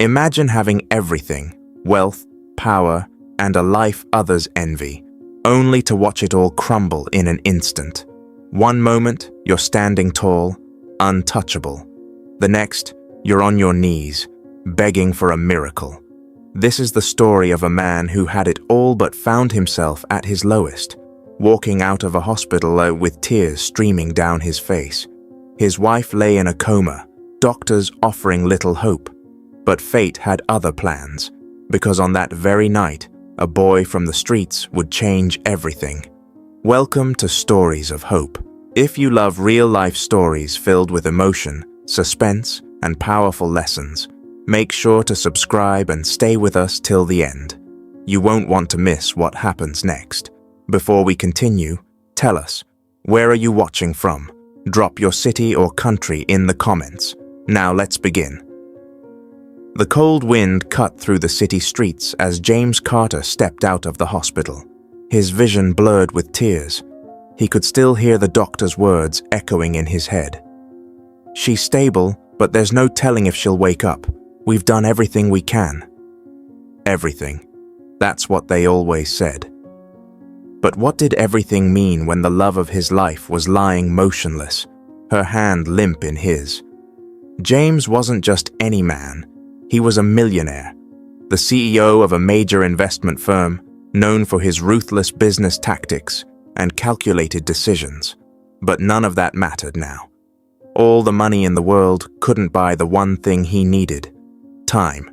Imagine having everything, wealth, power, and a life others envy, only to watch it all crumble in an instant. One moment, you're standing tall, untouchable. The next, you're on your knees, begging for a miracle. This is the story of a man who had it all but found himself at his lowest, walking out of a hospital with tears streaming down his face. His wife lay in a coma, doctors offering little hope. But fate had other plans, because on that very night, a boy from the streets would change everything. Welcome to Stories of Hope. If you love real-life stories filled with emotion, suspense, and powerful lessons, make sure to subscribe and stay with us till the end. You won't want to miss what happens next. Before we continue, tell us, where are you watching from? Drop your city or country in the comments. Now let's begin. The cold wind cut through the city streets as James Carter stepped out of the hospital, his vision blurred with tears. He could still hear the doctor's words echoing in his head. "She's stable, but there's no telling if she'll wake up. We've done everything we can." Everything. That's what they always said. But what did everything mean when the love of his life was lying motionless, her hand limp in his? James wasn't just any man. He was a millionaire, the CEO of a major investment firm, known for his ruthless business tactics and calculated decisions. But none of that mattered now. All the money in the world couldn't buy the one thing he needed: time.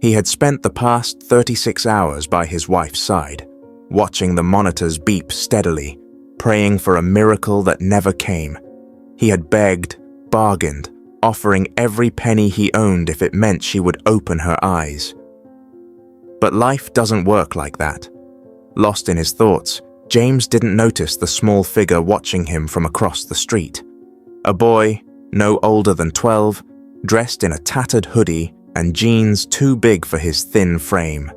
He had spent the past 36 hours by his wife's side, watching the monitors beep steadily, praying for a miracle that never came. He had begged, bargained, offering every penny he owned if it meant she would open her eyes. But life doesn't work like that. Lost in his thoughts, James didn't notice the small figure watching him from across the street. A boy, no older than 12, dressed in a tattered hoodie and jeans too big for his thin frame.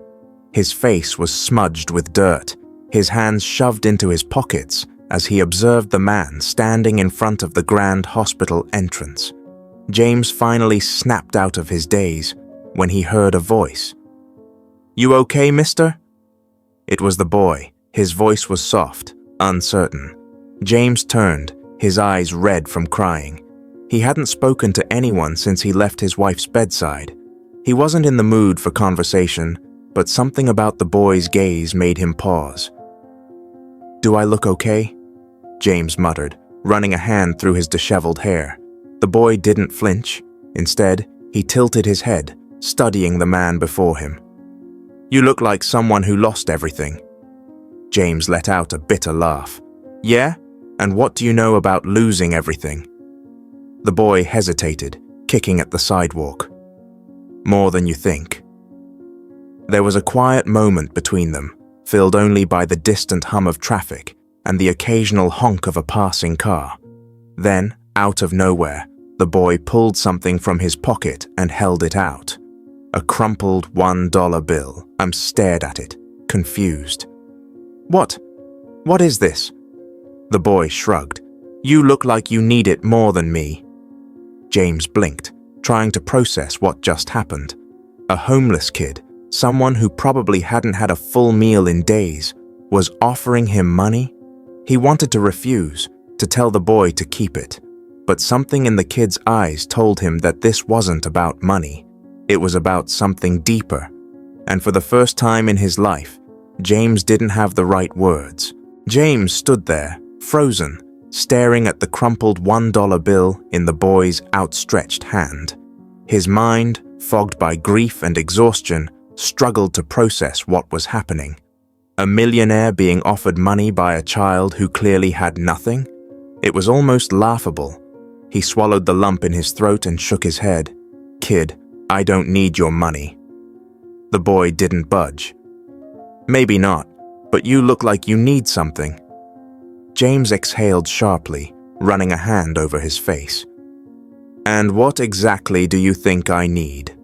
His face was smudged with dirt, his hands shoved into his pockets as he observed the man standing in front of the grand hospital entrance. James finally snapped out of his daze when he heard a voice. "You okay, mister?" It was the boy. His voice was soft, uncertain. James turned, his eyes red from crying. He hadn't spoken to anyone since he left his wife's bedside. He wasn't in the mood for conversation, but something about the boy's gaze made him pause. "Do I look okay?" James muttered, running a hand through his disheveled hair. The boy didn't flinch. Instead, he tilted his head, studying the man before him. "You look like someone who lost everything." James let out a bitter laugh. "Yeah? And what do you know about losing everything?" The boy hesitated, kicking at the sidewalk. "More than you think." There was a quiet moment between them, filled only by the distant hum of traffic and the occasional honk of a passing car. Then, out of nowhere, the boy pulled something from his pocket and held it out. A crumpled $1 bill. Stared at it, confused. What? What is this?" The boy shrugged. "You look like you need it more than me." James blinked, trying to process what just happened. A homeless kid, someone who probably hadn't had a full meal in days, was offering him money? He wanted to refuse, to tell the boy to keep it. But something in the kid's eyes told him that this wasn't about money. It was about something deeper. And for the first time in his life, James didn't have the right words. James stood there, frozen, staring at the crumpled $1 bill in the boy's outstretched hand. His mind, fogged by grief and exhaustion, struggled to process what was happening. A millionaire being offered money by a child who clearly had nothing? It was almost laughable. He swallowed the lump in his throat and shook his head. "Kid, I don't need your money." The boy didn't budge. "Maybe not, but you look like you need something." James exhaled sharply, running a hand over his face. "And what exactly do you think I need?"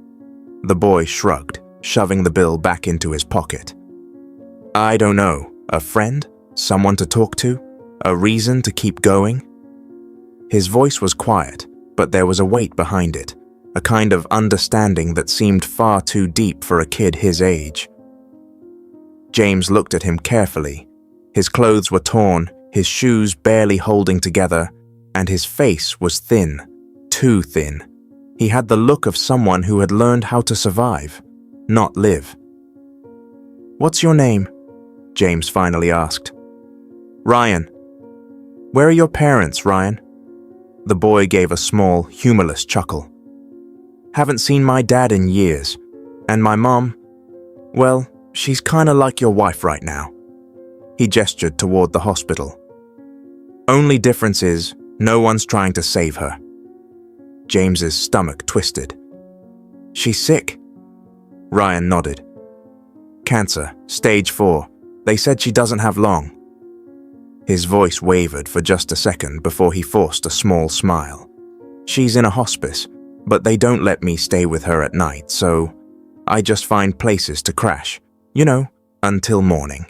The boy shrugged, shoving the bill back into his pocket. "I don't know. A friend? Someone to talk to? A reason to keep going?" His voice was quiet, but there was a weight behind it, a kind of understanding that seemed far too deep for a kid his age. James looked at him carefully. His clothes were torn, his shoes barely holding together, and his face was thin, too thin. He had the look of someone who had learned how to survive, not live. "What's your name?" James finally asked. "Ryan." "Where are your parents, Ryan?" The boy gave a small, humorless chuckle. "Haven't seen my dad in years. And my mom, well, she's kinda like your wife right now." He gestured toward the hospital. "Only difference is, no one's trying to save her." James's stomach twisted. "She's sick?" Ryan nodded. "Cancer, stage 4. They said she doesn't have long." His voice wavered for just a second before he forced a small smile. "She's in a hospice, but they don't let me stay with her at night, so I just find places to crash, until morning."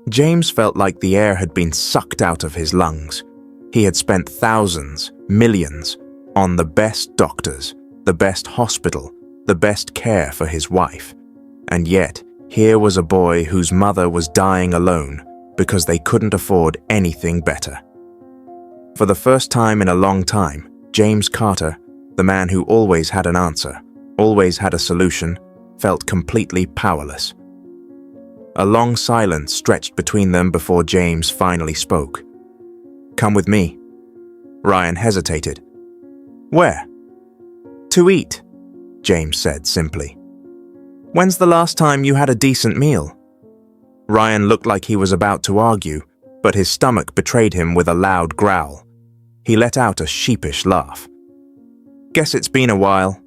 James felt like the air had been sucked out of his lungs. He had spent thousands, millions, on the best doctors, the best hospital, the best care for his wife. And yet, here was a boy whose mother was dying alone because they couldn't afford anything better. For the first time in a long time, James Carter, the man who always had an answer, always had a solution, felt completely powerless. A long silence stretched between them before James finally spoke. "Come with me." Ryan hesitated. "Where?" "To eat," James said simply. "When's the last time you had a decent meal?" Ryan looked like he was about to argue, but his stomach betrayed him with a loud growl. He let out a sheepish laugh. "Guess it's been a while."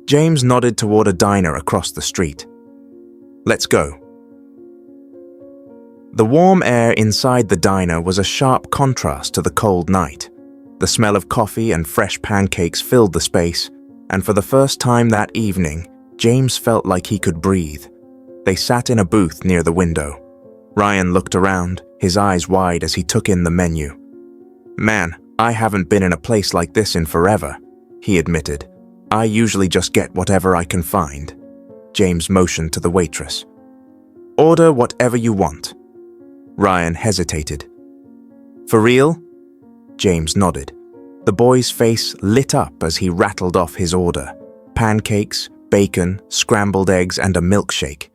James nodded toward a diner across the street. "Let's go." The warm air inside the diner was a sharp contrast to the cold night. The smell of coffee and fresh pancakes filled the space, and for the first time that evening, James felt like he could breathe. They sat in a booth near the window. Ryan looked around, his eyes wide as he took in the menu. "Man, I haven't been in a place like this in forever," he admitted. "I usually just get whatever I can find." James motioned to the waitress. "Order whatever you want." Ryan hesitated. "For real?" James nodded. The boy's face lit up as he rattled off his order. Pancakes, bacon, scrambled eggs, and a milkshake.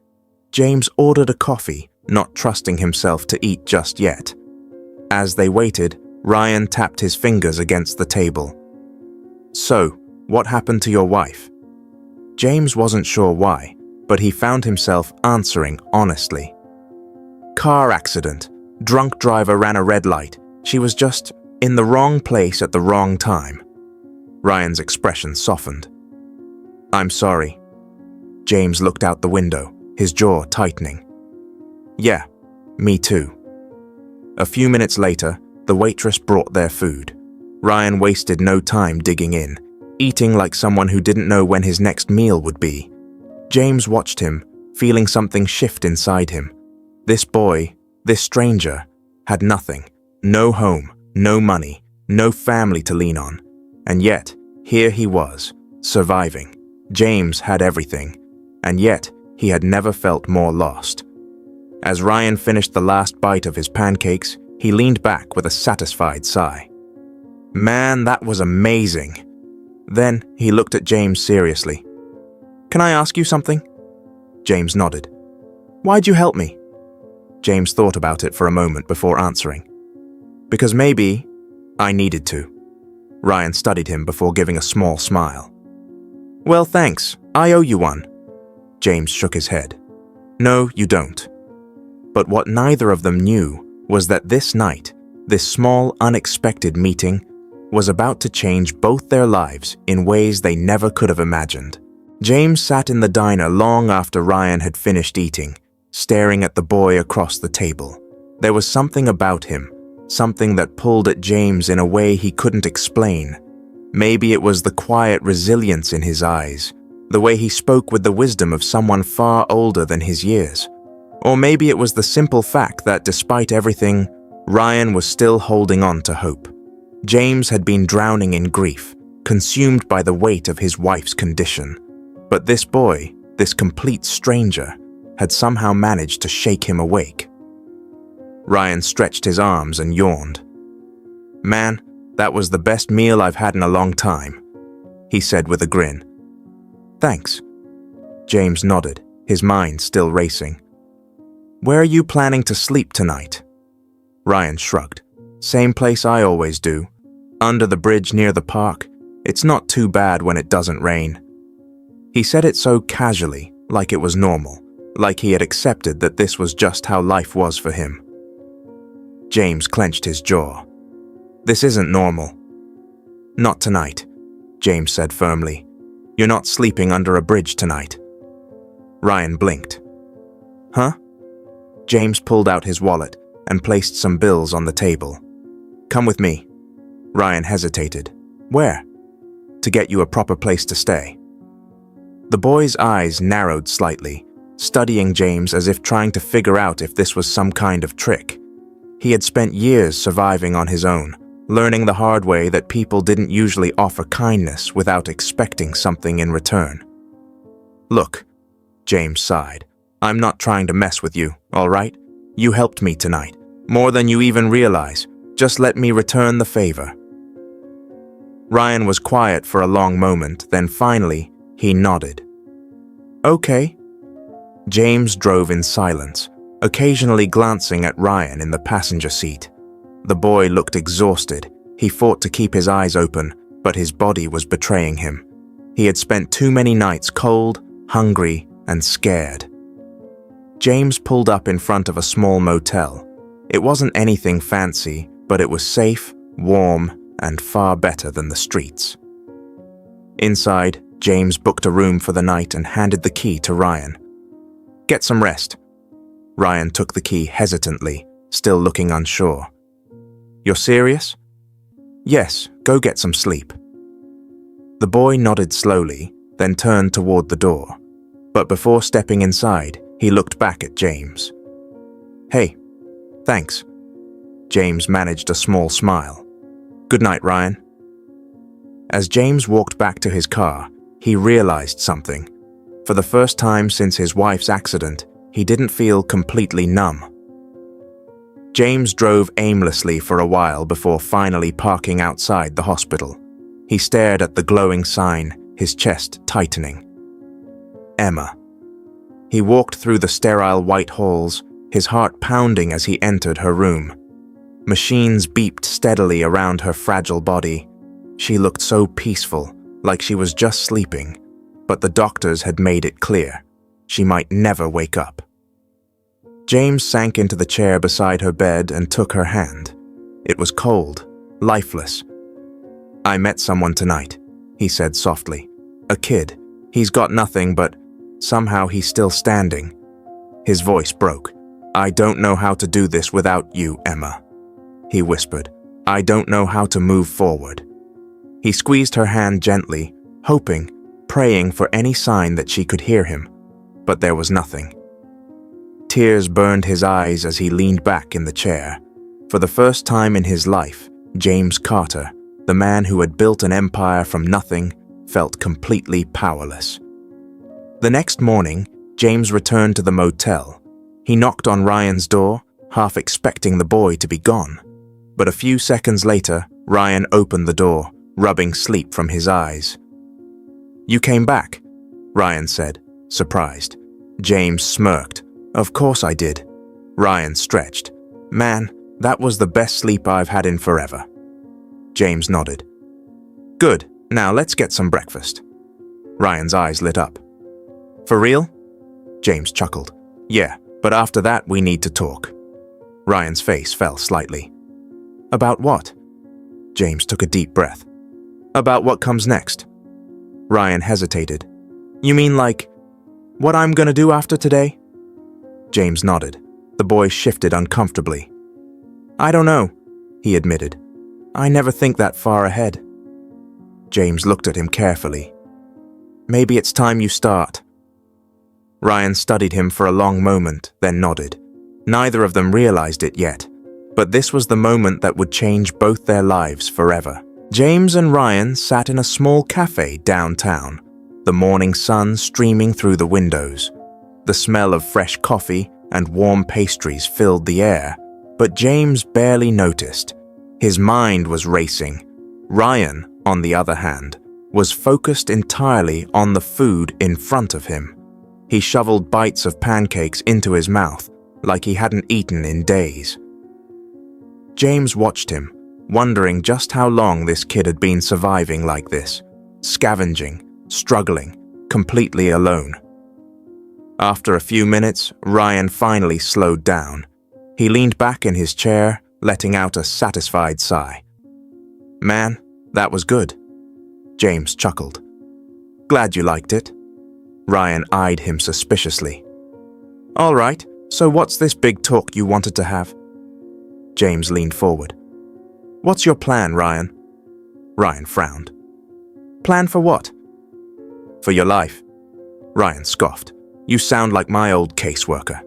James ordered a coffee, not trusting himself to eat just yet. As they waited, Ryan tapped his fingers against the table. "So, what happened to your wife?" James wasn't sure why, but he found himself answering honestly. "Car accident. Drunk driver ran a red light. She was just in the wrong place at the wrong time." Ryan's expression softened. "I'm sorry." James looked out the window, his jaw tightening. "Yeah, me too." A few minutes later, the waitress brought their food. Ryan wasted no time digging in, eating like someone who didn't know when his next meal would be. James watched him, feeling something shift inside him. This boy, this stranger, had nothing, no home, no money, no family to lean on. And yet, here he was, surviving. James had everything, and yet he had never felt more lost. As Ryan finished the last bite of his pancakes, he leaned back with a satisfied sigh. "Man, that was amazing." Then he looked at James seriously. "Can I ask you something?" James nodded. "Why'd you help me?" James thought about it for a moment before answering. "Because maybe I needed to." Ryan studied him before giving a small smile. "Well, thanks. I owe you one." James shook his head. "No, you don't." But what neither of them knew was that this night, this small, unexpected meeting, was about to change both their lives in ways they never could have imagined. James sat in the diner long after Ryan had finished eating, staring at the boy across the table. There was something about him, something that pulled at James in a way he couldn't explain. Maybe it was the quiet resilience in his eyes, the way he spoke with the wisdom of someone far older than his years. Or maybe it was the simple fact that despite everything, Ryan was still holding on to hope. James had been drowning in grief, consumed by the weight of his wife's condition. But this boy, this complete stranger, had somehow managed to shake him awake. Ryan stretched his arms and yawned. "Man, that was the best meal I've had in a long time," he said with a grin. "Thanks." James nodded, his mind still racing. "Where are you planning to sleep tonight?" Ryan shrugged. "Same place I always do. Under the bridge near the park. It's not too bad when it doesn't rain." He said it so casually, like it was normal, like he had accepted that this was just how life was for him. James clenched his jaw. "This isn't normal." "Not tonight," James said firmly. "You're not sleeping under a bridge tonight." Ryan blinked. "Huh?" James pulled out his wallet and placed some bills on the table. "Come with me." Ryan hesitated. "Where?" "To get you a proper place to stay." The boy's eyes narrowed slightly, studying James as if trying to figure out if this was some kind of trick. He had spent years surviving on his own, learning the hard way that people didn't usually offer kindness without expecting something in return. "Look," James sighed, "I'm not trying to mess with you, all right? You helped me tonight, more than you even realize. Just let me return the favor." Ryan was quiet for a long moment, then finally, he nodded. "Okay." James drove in silence, occasionally glancing at Ryan in the passenger seat. The boy looked exhausted. He fought to keep his eyes open, but his body was betraying him. He had spent too many nights cold, hungry, and scared. James pulled up in front of a small motel. It wasn't anything fancy, but it was safe, warm, and far better than the streets. Inside, James booked a room for the night and handed the key to Ryan. "Get some rest." Ryan took the key hesitantly, still looking unsure. "You're serious?" "Yes, go get some sleep." The boy nodded slowly, then turned toward the door. But before stepping inside, he looked back at James. "Hey, thanks." James managed a small smile. "Good night, Ryan." As James walked back to his car, he realized something. For the first time since his wife's accident, he didn't feel completely numb. James drove aimlessly for a while before finally parking outside the hospital. He stared at the glowing sign, his chest tightening. Emma. He walked through the sterile white halls, his heart pounding as he entered her room. Machines beeped steadily around her fragile body. She looked so peaceful, like she was just sleeping, but the doctors had made it clear she might never wake up. James sank into the chair beside her bed and took her hand. It was cold, lifeless. "I met someone tonight," he said softly. "A kid. He's got nothing, but somehow he's still standing." His voice broke. "I don't know how to do this without you, Emma," he whispered. "I don't know how to move forward." He squeezed her hand gently, hoping, praying for any sign that she could hear him, but there was nothing. Tears burned his eyes as he leaned back in the chair. For the first time in his life, James Carter, the man who had built an empire from nothing, felt completely powerless. The next morning, James returned to the motel. He knocked on Ryan's door, half expecting the boy to be gone. But a few seconds later, Ryan opened the door, rubbing sleep from his eyes. "You came back," Ryan said, surprised. James smirked. "Of course I did." Ryan stretched. "Man, that was the best sleep I've had in forever." James nodded. "Good, now let's get some breakfast." Ryan's eyes lit up. "For real?" James chuckled. "Yeah, but after that we need to talk." Ryan's face fell slightly. "About what?" James took a deep breath. "About what comes next." Ryan hesitated. "You mean like, what I'm gonna do after today?" James nodded. The boy shifted uncomfortably. "I don't know," he admitted. "I never think that far ahead." James looked at him carefully. "Maybe it's time you start." Ryan studied him for a long moment, then nodded. Neither of them realized it yet, but this was the moment that would change both their lives forever. James and Ryan sat in a small cafe downtown, the morning sun streaming through the windows. The smell of fresh coffee and warm pastries filled the air, but James barely noticed. His mind was racing. Ryan, on the other hand, was focused entirely on the food in front of him. He shoveled bites of pancakes into his mouth like he hadn't eaten in days. James watched him, wondering just how long this kid had been surviving like this, scavenging, struggling, completely alone. After a few minutes, Ryan finally slowed down. He leaned back in his chair, letting out a satisfied sigh. "Man, that was good." James chuckled. "Glad you liked it." Ryan eyed him suspiciously. "All right, so what's this big talk you wanted to have?" James leaned forward. "What's your plan, Ryan?" Ryan frowned. "Plan for what?" "For your life." Ryan scoffed. "You sound like my old caseworker."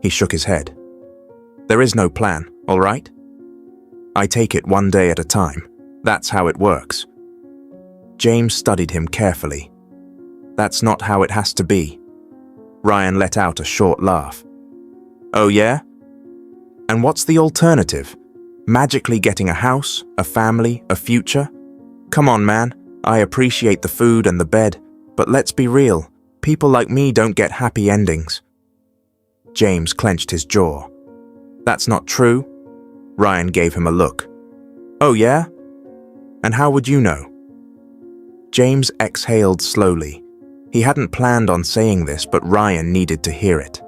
He shook his head. "There is no plan, all right? I take it one day at a time. That's how it works." James studied him carefully. "That's not how it has to be." Ryan let out a short laugh. "Oh yeah? And what's the alternative? Magically getting a house, a family, a future? Come on, man. I appreciate the food and the bed, but let's be real. People like me don't get happy endings." James clenched his jaw. "That's not true." Ryan gave him a look. "Oh yeah? And how would you know?" James exhaled slowly. He hadn't planned on saying this, but Ryan needed to hear it.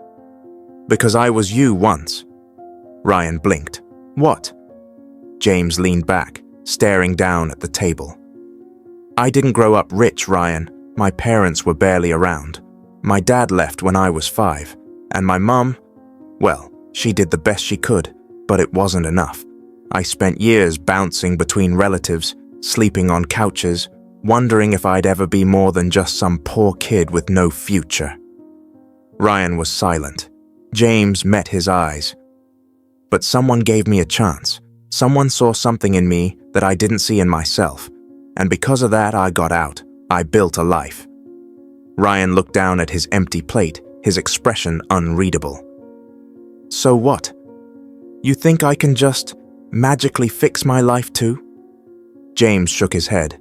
"Because I was you once." Ryan blinked. "What?" James leaned back, staring down at the table. "I didn't grow up rich, Ryan. My parents were barely around. My dad left when I was 5, and my mum, well, she did the best she could, but it wasn't enough. I spent years bouncing between relatives, sleeping on couches, wondering if I'd ever be more than just some poor kid with no future." Ryan was silent. James met his eyes. "But someone gave me a chance. Someone saw something in me that I didn't see in myself, and because of that I got out. I built a life." Ryan looked down at his empty plate, his expression unreadable. "So what? You think I can just magically fix my life too?" James shook his head.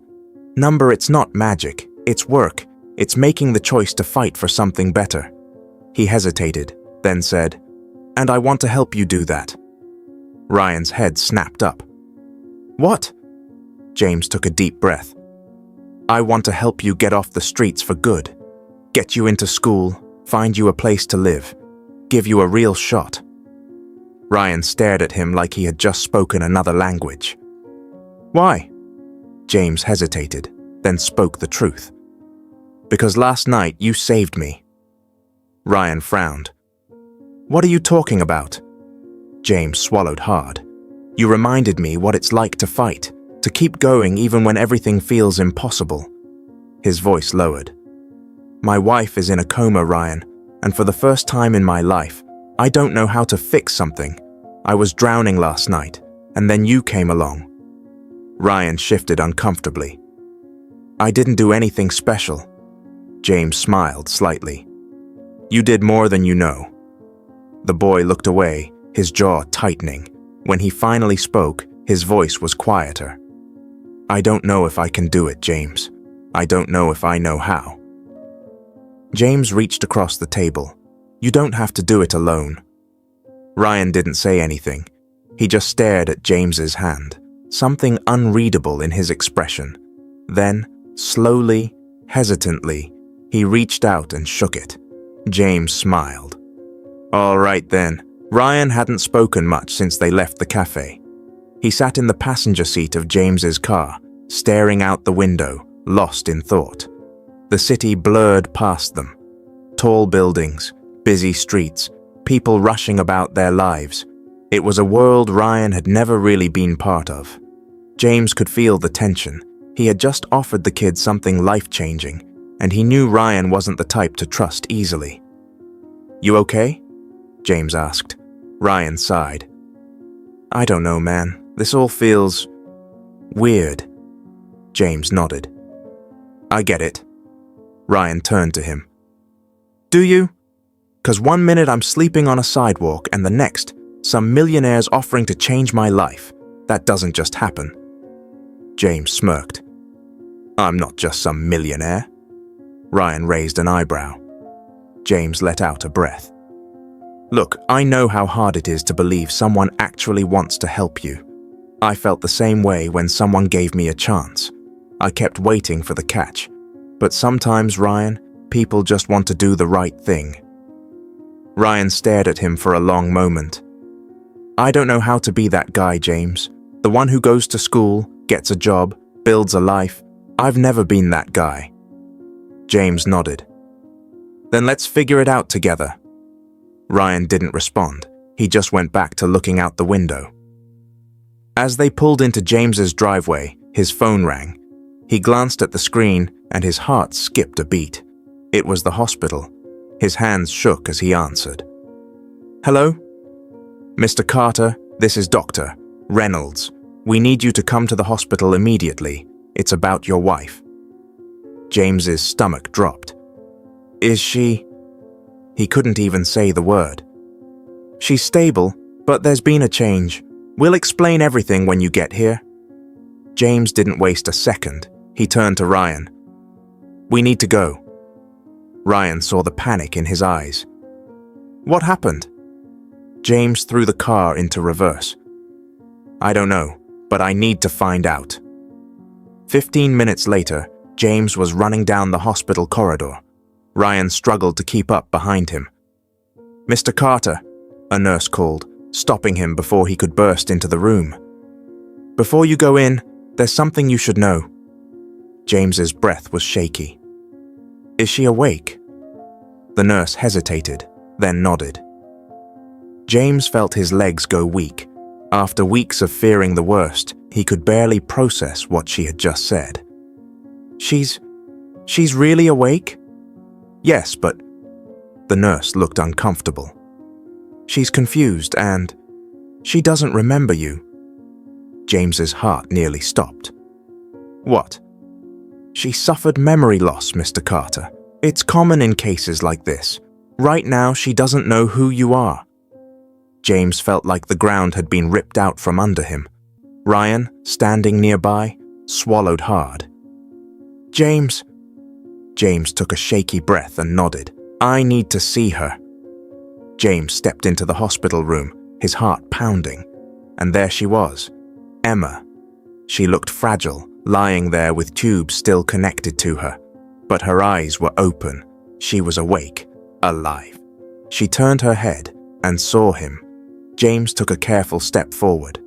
"Number, it's not magic. It's work. It's making the choice to fight for something better." He hesitated, then said, "And I want to help you do that." Ryan's head snapped up. "What?" James took a deep breath. "I want to help you get off the streets for good. Get you into school, find you a place to live, give you a real shot." Ryan stared at him like he had just spoken another language. "Why?" James hesitated, then spoke the truth. "Because last night you saved me." Ryan frowned. "What are you talking about?" James swallowed hard. "You reminded me what it's like to fight, to keep going even when everything feels impossible." His voice lowered. "My wife is in a coma, Ryan, and for the first time in my life, I don't know how to fix something. I was drowning last night, and then you came along." Ryan shifted uncomfortably. "I didn't do anything special." James smiled slightly. "You did more than you know." The boy looked away, his jaw tightening. When he finally spoke, his voice was quieter. "I don't know if I can do it, James. I don't know if I know how." James reached across the table. "You don't have to do it alone." Ryan didn't say anything. He just stared at James's hand, something unreadable in his expression. Then, slowly, hesitantly, he reached out and shook it. James smiled. "All right then." Ryan hadn't spoken much since they left the cafe. He sat in the passenger seat of James's car, staring out the window, lost in thought. The city blurred past them. Tall buildings, busy streets, people rushing about their lives. It was a world Ryan had never really been part of. James could feel the tension. He had just offered the kid something life-changing, and he knew Ryan wasn't the type to trust easily. "You okay?" James asked. Ryan sighed. "I don't know, man. This all feels, Weird. James nodded. I get it. Ryan turned to him. Do you? 'Cause one minute I'm sleeping on a sidewalk and the next, some millionaire's offering to change my life. That doesn't just happen. James smirked. I'm not just some millionaire. Ryan raised an eyebrow. James let out a breath. Look, I know how hard it is to believe someone actually wants to help you. I felt the same way when someone gave me a chance. I kept waiting for the catch. But sometimes, Ryan, people just want to do the right thing. Ryan stared at him for a long moment. I don't know how to be that guy, James. The one who goes to school, gets a job, builds a life. I've never been that guy. James nodded. Then let's figure it out together. Ryan didn't respond. He just went back to looking out the window. As they pulled into James's driveway, his phone rang. He glanced at the screen and his heart skipped a beat. It was the hospital. His hands shook as he answered. Hello? Mr. Carter, this is Dr. Reynolds. We need you to come to the hospital immediately. It's about your wife. James's stomach dropped. Is she? He couldn't even say the word. She's stable, but there's been a change. We'll explain everything when you get here. James didn't waste a second. He turned to Ryan. We need to go. Ryan saw the panic in his eyes. What happened? James threw the car into reverse. I don't know, but I need to find out. 15 minutes later, James was running down the hospital corridor. Ryan struggled to keep up behind him. Mr. Carter, a nurse called, stopping him before he could burst into the room. Before you go in, there's something you should know. James's breath was shaky. Is she awake? The nurse hesitated, then nodded. James felt his legs go weak. After weeks of fearing the worst, he could barely process what she had just said. She's really awake? Yes, but... The nurse looked uncomfortable. She's confused and... She doesn't remember you. James's heart nearly stopped. What? She suffered memory loss, Mr. Carter. It's common in cases like this. Right now, she doesn't know who you are. James felt like the ground had been ripped out from under him. Ryan, standing nearby, swallowed hard. James took a shaky breath and nodded. I need to see her. James stepped into the hospital room, his heart pounding. And there she was, Emma. She looked fragile, lying there with tubes still connected to her. But her eyes were open. She was awake, alive. She turned her head and saw him. James took a careful step forward.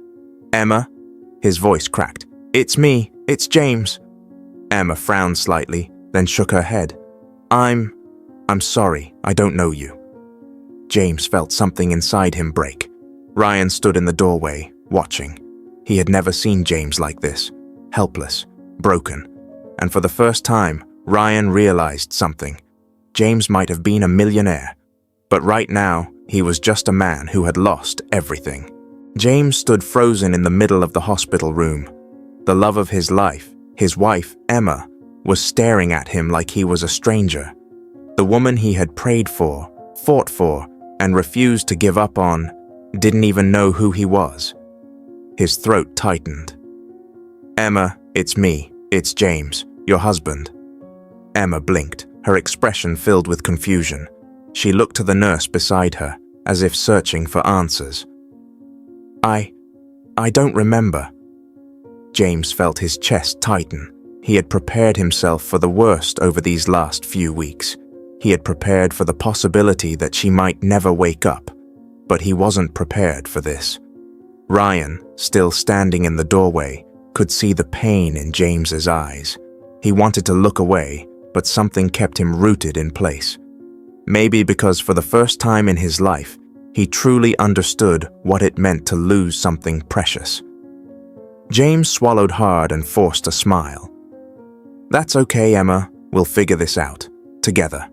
Emma? His voice cracked. It's me. It's James. Emma frowned slightly, then shook her head. I'm sorry. I don't know you. James felt something inside him break. Ryan stood in the doorway, watching. He had never seen James like this. Helpless, broken. And for the first time, Ryan realized something. James might have been a millionaire, but right now, he was just a man who had lost everything. James stood frozen in the middle of the hospital room. The love of his life, his wife, Emma, was staring at him like he was a stranger. The woman he had prayed for, fought for, and refused to give up on, didn't even know who he was. His throat tightened. Emma, it's me. It's James, your husband. Emma blinked, her expression filled with confusion. She looked to the nurse beside her, as if searching for answers. I don't remember. James felt his chest tighten. He had prepared himself for the worst over these last few weeks. He had prepared for the possibility that she might never wake up, but he wasn't prepared for this. Ryan, still standing in the doorway, could see the pain in James's eyes. He wanted to look away, but something kept him rooted in place. Maybe because for the first time in his life, he truly understood what it meant to lose something precious. James swallowed hard and forced a smile. That's okay, Emma. We'll figure this out. Together.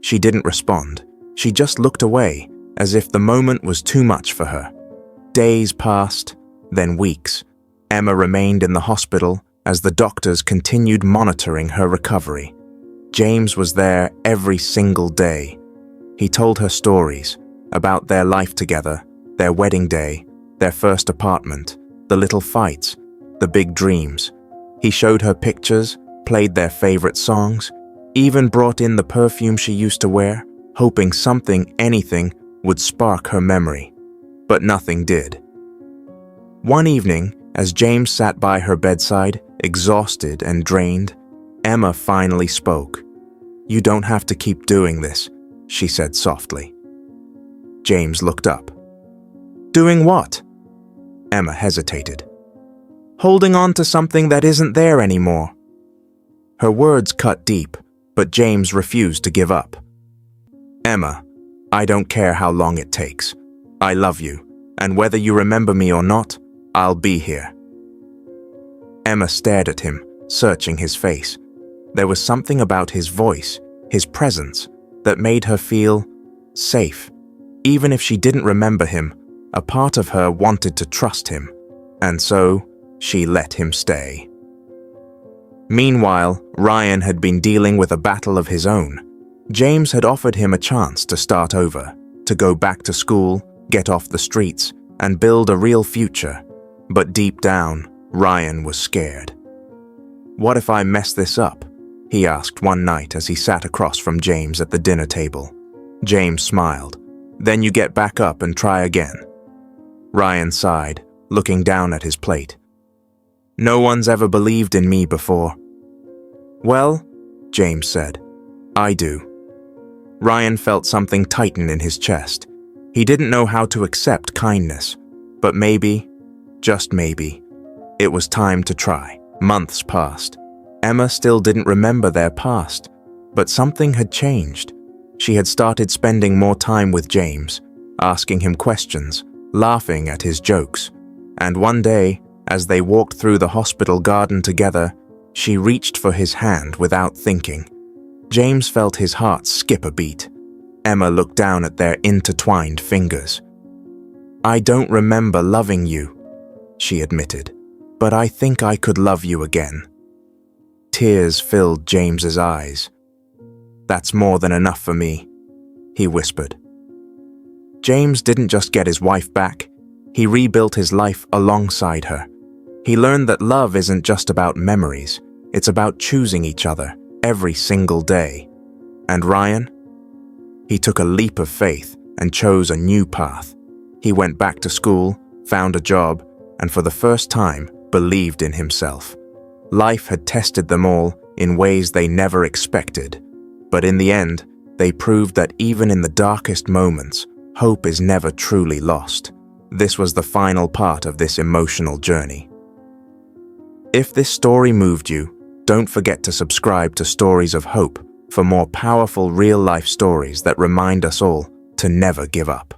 She didn't respond. She just looked away, as if the moment was too much for her. Days passed, then weeks. Emma remained in the hospital as the doctors continued monitoring her recovery. James was there every single day. He told her stories about their life together, their wedding day, their first apartment, the little fights, the big dreams. He showed her pictures, played their favorite songs, even brought in the perfume she used to wear, hoping something, anything, would spark her memory. But nothing did. One evening, as James sat by her bedside, exhausted and drained, Emma finally spoke. "You don't have to keep doing this," she said softly. James looked up. "Doing what?" Emma hesitated. "Holding on to something that isn't there anymore." Her words cut deep, but James refused to give up. "Emma, I don't care how long it takes. I love you, and whether you remember me or not, I'll be here." Emma stared at him, searching his face. There was something about his voice, his presence, that made her feel safe. Even if she didn't remember him, a part of her wanted to trust him, and so she let him stay. Meanwhile, Ryan had been dealing with a battle of his own. James had offered him a chance to start over, to go back to school, get off the streets, and build a real future. But deep down, Ryan was scared. "What if I mess this up?" he asked one night as he sat across from James at the dinner table. James smiled. "Then you get back up and try again." Ryan sighed, looking down at his plate. "No one's ever believed in me before." "Well," James said, "I do." Ryan felt something tighten in his chest. He didn't know how to accept kindness, but maybe, just maybe, it was time to try. Months passed. Emma still didn't remember their past, but something had changed. She had started spending more time with James, asking him questions, laughing at his jokes. And one day, as they walked through the hospital garden together, she reached for his hand without thinking. James felt his heart skip a beat. Emma looked down at their intertwined fingers. "I don't remember loving you," she admitted, "but I think I could love you again." Tears filled James's eyes. "That's more than enough for me," he whispered. James didn't just get his wife back, he rebuilt his life alongside her. He learned that love isn't just about memories, it's about choosing each other every single day. And Ryan? He took a leap of faith and chose a new path. He went back to school, found a job, and for the first time believed in himself. Life had tested them all in ways they never expected, but in the end, they proved that even in the darkest moments, hope is never truly lost. This was the final part of this emotional journey. If this story moved you, don't forget to subscribe to Stories of Hope for more powerful real-life stories that remind us all to never give up.